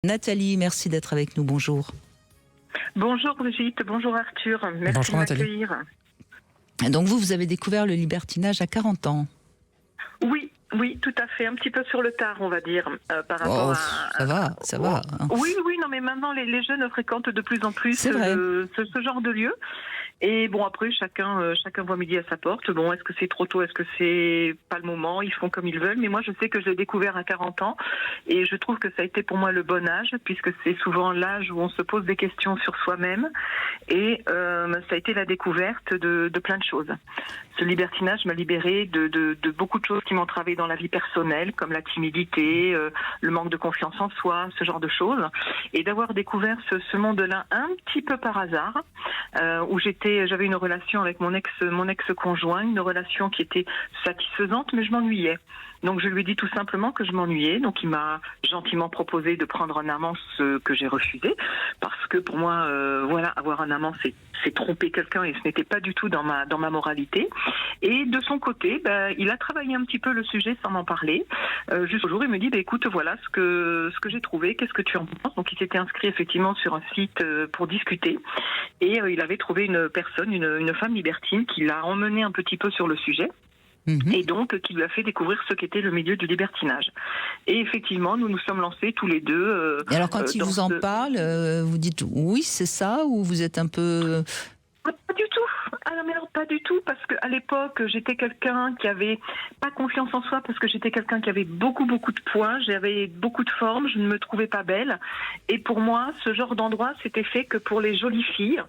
Nathalie, merci d'être avec nous. Bonjour. Bonjour Brigitte, bonjour Arthur. Merci Bonjour, de Nathalie. m'accueillir. Donc vous avez découvert le libertinage à 40 ans. Oui, tout à fait. Un petit peu sur le tard, on va dire, par rapport à... Ça va. Hein. Oui, non, mais maintenant, les jeunes fréquentent de plus en plus C'est vrai. ce genre de lieu. Et bon, après, chacun voit midi à sa porte. Bon, est-ce que c'est trop tôt? Est-ce que c'est pas le moment? Ils font comme ils veulent. Mais moi, je sais que je l'ai découvert à 40 ans. Et je trouve que ça a été pour moi le bon âge, puisque c'est souvent l'âge où on se pose des questions sur soi-même. Et ça a été la découverte de plein de choses. Ce libertinage m'a libérée de beaucoup de choses qui m'entravaient dans la vie personnelle, comme la timidité, le manque de confiance en soi, ce genre de choses. Et d'avoir découvert ce monde-là un petit peu par hasard, où j'avais une relation avec mon ex-conjoint, une relation qui était satisfaisante, mais je m'ennuyais. Donc je lui ai dit tout simplement que je m'ennuyais. Donc il m'a gentiment proposé de prendre un amant, ce que j'ai refusé, parce que pour moi, avoir un amant, c'est tromper quelqu'un et ce n'était pas du tout dans ma moralité. Et de son côté, il a travaillé un petit peu le sujet sans m'en parler. Juste au jour, il me dit, écoute, voilà ce que j'ai trouvé, qu'est-ce que tu en penses? Donc il s'était inscrit effectivement sur un site pour discuter. Et il avait trouvé une personne, une femme libertine, qui l'a emmené un petit peu sur le sujet. Et donc qui lui a fait découvrir ce qu'était le milieu du libertinage. Et effectivement, nous nous sommes lancés tous les deux. Et alors quand il vous en parle, vous dites oui, c'est ça, ou vous êtes un peu... Pas du tout. Alors pas du tout, parce qu'à l'époque, j'étais quelqu'un qui avait pas confiance en soi, parce que j'étais quelqu'un qui avait beaucoup de poids, j'avais beaucoup de forme, je ne me trouvais pas belle. Et pour moi, ce genre d'endroit, c'était fait que pour les jolies filles.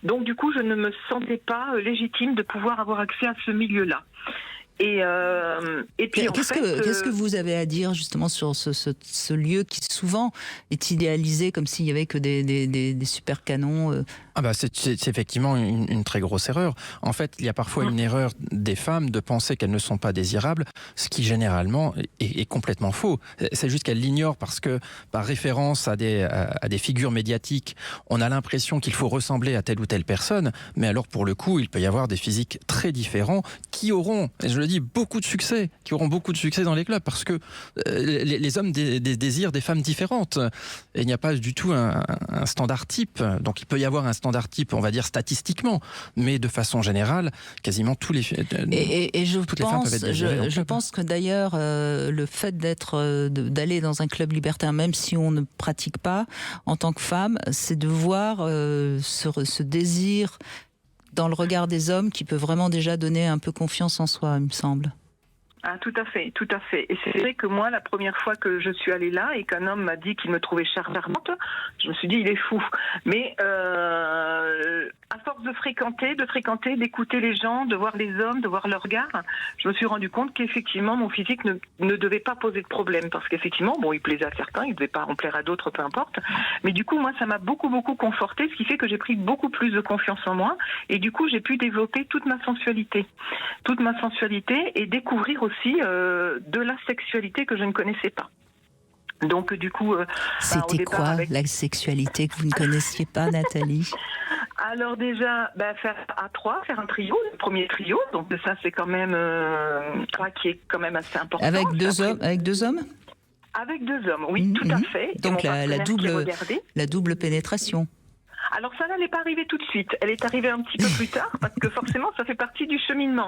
Donc du coup, je ne me sentais pas légitime de pouvoir avoir accès à ce milieu-là. Et puis qu'est-ce que vous avez à dire justement sur ce lieu qui souvent est idéalisé comme s'il y avait que des super canons C'est effectivement une très grosse erreur. En fait, il y a parfois une erreur des femmes de penser qu'elles ne sont pas désirables, ce qui généralement est complètement faux. C'est juste qu'elles l'ignorent parce que par référence à des figures médiatiques, on a l'impression qu'il faut ressembler à telle ou telle personne, mais alors pour le coup, il peut y avoir des physiques très différents qui auront, et je le dis, beaucoup de succès, dans les clubs, parce que les hommes désirent des femmes différentes. Et il n'y a pas du tout un standard type. Donc il peut y avoir un standard type, on va dire statistiquement, mais de façon générale, quasiment toutes les femmes peuvent être désirées. Je pense que d'ailleurs, le fait d'aller dans un club libertin, même si on ne pratique pas, en tant que femme, c'est de voir ce désir dans le regard des hommes qui peut vraiment déjà donner un peu confiance en soi, il me semble. Ah, tout à fait. Et c'est vrai que moi, la première fois que je suis allée là et qu'un homme m'a dit qu'il me trouvait charmante, je me suis dit, il est fou. Mais à force de fréquenter, d'écouter les gens, de voir les hommes, de voir leur regard, je me suis rendu compte qu'effectivement, mon physique ne devait pas poser de problème. Parce qu'effectivement, il plaisait à certains, il ne devait pas en plaire à d'autres, peu importe. Mais du coup, moi, ça m'a beaucoup conforté, ce qui fait que j'ai pris beaucoup plus de confiance en moi. Et du coup, j'ai pu développer toute ma sensualité et découvrir aussi de la sexualité que je ne connaissais pas. Donc du coup, c'était quoi la sexualité que vous ne connaissiez pas, Nathalie? Alors déjà, faire à trois, faire un trio, le premier trio. Donc ça, c'est quand même qui est quand même assez important. Avec deux hommes. Avec deux hommes, oui, tout à fait. Donc la double pénétration. Alors ça n'allait pas arriver tout de suite. Elle est arrivée un petit peu plus tard parce que forcément ça fait partie du cheminement.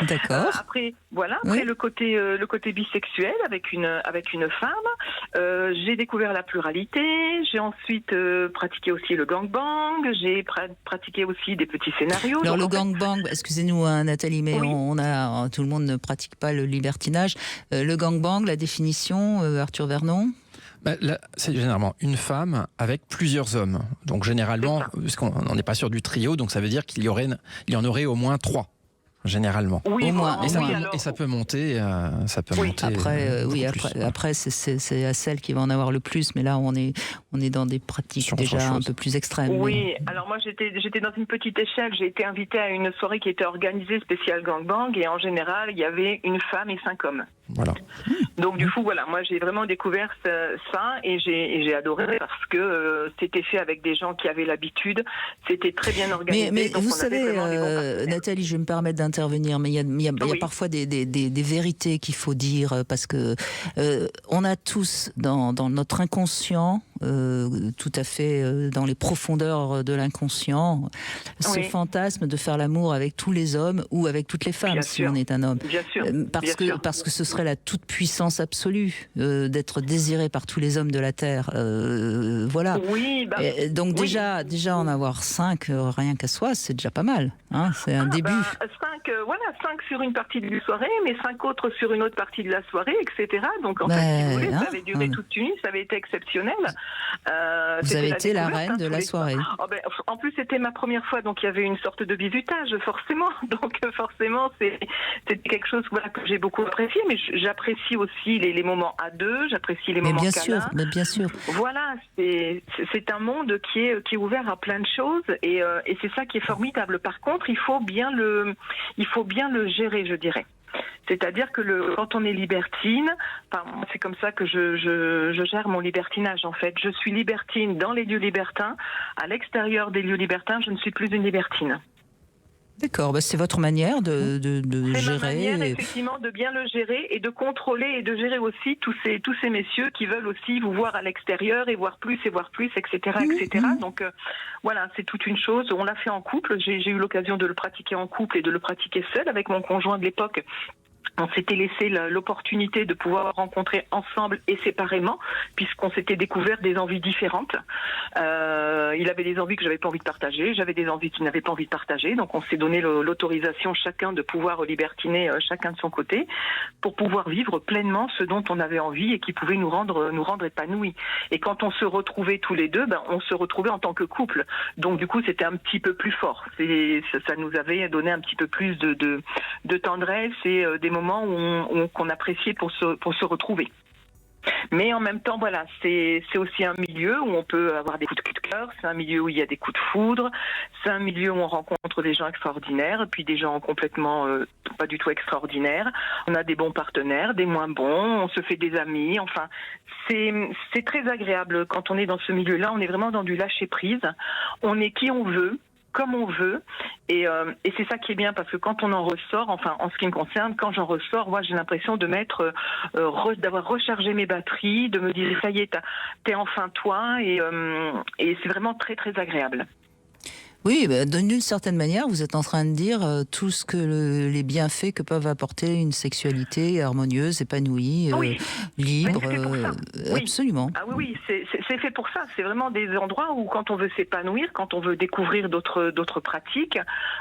D'accord. Après le côté bisexuel avec une femme. J'ai découvert la pluralité. J'ai ensuite pratiqué aussi le gangbang. J'ai pratiqué aussi des petits scénarios. Alors le gangbang, excusez-nous Nathalie, mais oui. Tout le monde ne pratique pas le libertinage. Le gangbang, la définition, Arthur Vernon. Là, c'est généralement une femme avec plusieurs hommes. Donc généralement, parce qu'on n'est pas sûr du trio, donc ça veut dire qu'il y en aurait au moins 3. Généralement. Oui, au moins. Et ça peut monter. Après, c'est à celle qui va en avoir le plus, mais là, on est dans des pratiques déjà un peu plus extrêmes. Oui, alors moi, j'étais dans une petite échelle. J'ai été invitée à une soirée qui était organisée spéciale gangbang, et en général, il y avait une femme et 5 hommes. Voilà. Donc du coup, moi, j'ai vraiment découvert ça, et j'ai adoré parce que c'était fait avec des gens qui avaient l'habitude. C'était très bien organisé. Mais donc vous on avait savez, Nathalie, je vais me permettre d'intervenir, mais il y a parfois des vérités qu'il faut dire, parce que on a tous dans notre inconscient tout à fait dans les profondeurs de l'inconscient, ce fantasme de faire l'amour avec tous les hommes ou avec toutes les femmes, si on est un homme. Bien sûr. Parce que ce serait la toute-puissance absolue d'être désiré par tous les hommes de la Terre. Voilà. Oui, donc déjà en avoir 5, rien qu'à soi, c'est déjà pas mal. Hein, c'est un début. 5 sur une partie de la soirée, mais 5 autres sur une autre partie de la soirée, etc. Donc en fait, si vous voulez, ça avait duré toute une nuit, ça avait été exceptionnel. Vous avez été la reine de la soirée. En plus, c'était ma première fois, donc il y avait une sorte de bizutage, forcément. Donc forcément, c'était quelque chose que j'ai beaucoup apprécié, mais j'apprécie aussi les moments à deux, j'apprécie les moments câlins. Mais bien sûr. Voilà, c'est un monde qui est ouvert à plein de choses, et c'est ça qui est formidable. Par contre, il faut bien le gérer, je dirais. C'est-à-dire que quand on est libertine, c'est comme ça que je gère mon libertinage en fait. Je suis libertine dans les lieux libertins. À l'extérieur des lieux libertins, je ne suis plus une libertine. D'accord, c'est votre manière de gérer. C'est ma manière, effectivement, de bien le gérer et de contrôler et de gérer aussi tous ces messieurs qui veulent aussi vous voir à l'extérieur et voir plus, etc., etc. Donc voilà, c'est toute une chose. On l'a fait en couple. J'ai eu l'occasion de le pratiquer en couple et de le pratiquer seul avec mon conjoint de l'époque. On s'était laissé l'opportunité de pouvoir rencontrer ensemble et séparément, puisqu'on s'était découvert des envies différentes. Il avait des envies que j'avais pas envie de partager, j'avais des envies qu'il n'avait pas envie de partager. Donc on s'est donné l'autorisation chacun de pouvoir libertiner chacun de son côté, pour pouvoir vivre pleinement ce dont on avait envie et qui pouvait nous rendre épanouis. Et quand on se retrouvait tous les deux, on se retrouvait en tant que couple. Donc du coup c'était un petit peu plus fort. Ça nous avait donné un petit peu plus de tendresse et des moments qu'on appréciait pour se retrouver. Mais en même temps, voilà, c'est aussi un milieu où on peut avoir des coups de cœur, c'est un milieu où il y a des coups de foudre, c'est un milieu où on rencontre des gens extraordinaires, puis des gens complètement pas du tout extraordinaires. On a des bons partenaires, des moins bons, on se fait des amis, enfin, c'est très agréable quand on est dans ce milieu-là, on est vraiment dans du lâcher-prise, on est qui on veut, comme on veut, et c'est ça qui est bien, parce que quand on en ressort, enfin en ce qui me concerne, quand j'en ressors, moi j'ai l'impression de d'avoir rechargé mes batteries, de me dire ça y est, t'es enfin toi, et c'est vraiment très très agréable. Oui, d'une certaine manière, vous êtes en train de dire tout ce que les bienfaits que peuvent apporter une sexualité harmonieuse, épanouie, libre. Absolument. Ah oui, c'est fait pour ça. C'est vraiment des endroits où quand on veut s'épanouir, quand on veut découvrir d'autres pratiques.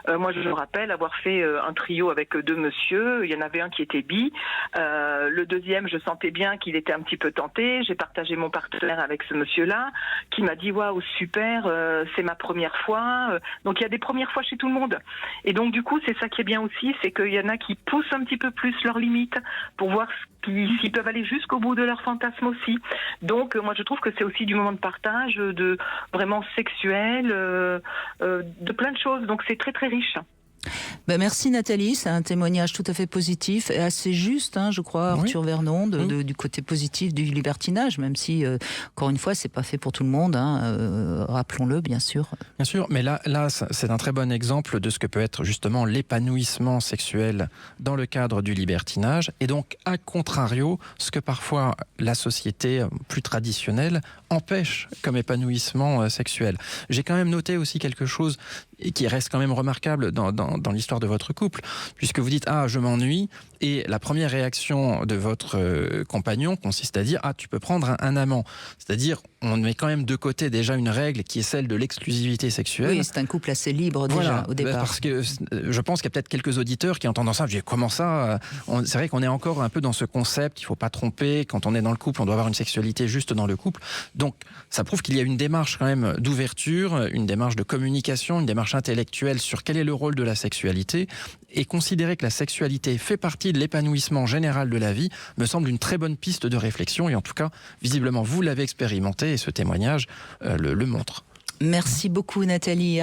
Moi, je me rappelle avoir fait un trio avec 2 messieurs. Il y en avait un qui était bi. Le deuxième, je sentais bien qu'il était un petit peu tenté. J'ai partagé mon partenaire avec ce monsieur-là, qui m'a dit waouh, super, c'est ma première fois. Donc il y a des premières fois chez tout le monde. Et donc du coup, c'est ça qui est bien aussi, c'est qu'il y en a qui poussent un petit peu plus leurs limites pour voir s'ils peuvent aller jusqu'au bout de leur fantasme aussi. Donc moi je trouve que c'est aussi du moment de partage, de vraiment sexuel, de plein de choses. Donc c'est très très riche. Merci Nathalie, c'est un témoignage tout à fait positif et assez juste, je crois, Arthur Vernon, du côté positif du libertinage, même si, encore une fois, c'est pas fait pour tout le monde, rappelons-le, bien sûr. Bien sûr, mais là, c'est un très bon exemple de ce que peut être justement l'épanouissement sexuel dans le cadre du libertinage, et donc, à contrario, ce que parfois la société plus traditionnelle empêche comme épanouissement sexuel. J'ai quand même noté aussi quelque chose qui reste quand même remarquable dans l'histoire de votre couple, puisque vous dites « Ah, je m'ennuie », et la première réaction de votre compagnon consiste à dire « Ah, tu peux prendre un amant ». C'est-à-dire, on met quand même de côté déjà une règle qui est celle de l'exclusivité sexuelle. Oui, c'est un couple assez libre déjà au départ. Parce que je pense qu'il y a peut-être quelques auditeurs qui entendent ça, je dis « Comment ça ?» C'est vrai qu'on est encore un peu dans ce concept, il ne faut pas tromper, quand on est dans le couple, on doit avoir une sexualité juste dans le couple. Donc, ça prouve qu'il y a une démarche quand même d'ouverture, une démarche de communication, une démarche intellectuelle sur quel est le rôle de la sexualité, et considérer que la sexualité fait partie de l'épanouissement général de la vie me semble une très bonne piste de réflexion, et en tout cas, visiblement, vous l'avez expérimenté et ce témoignage le montre. Merci beaucoup Nathalie.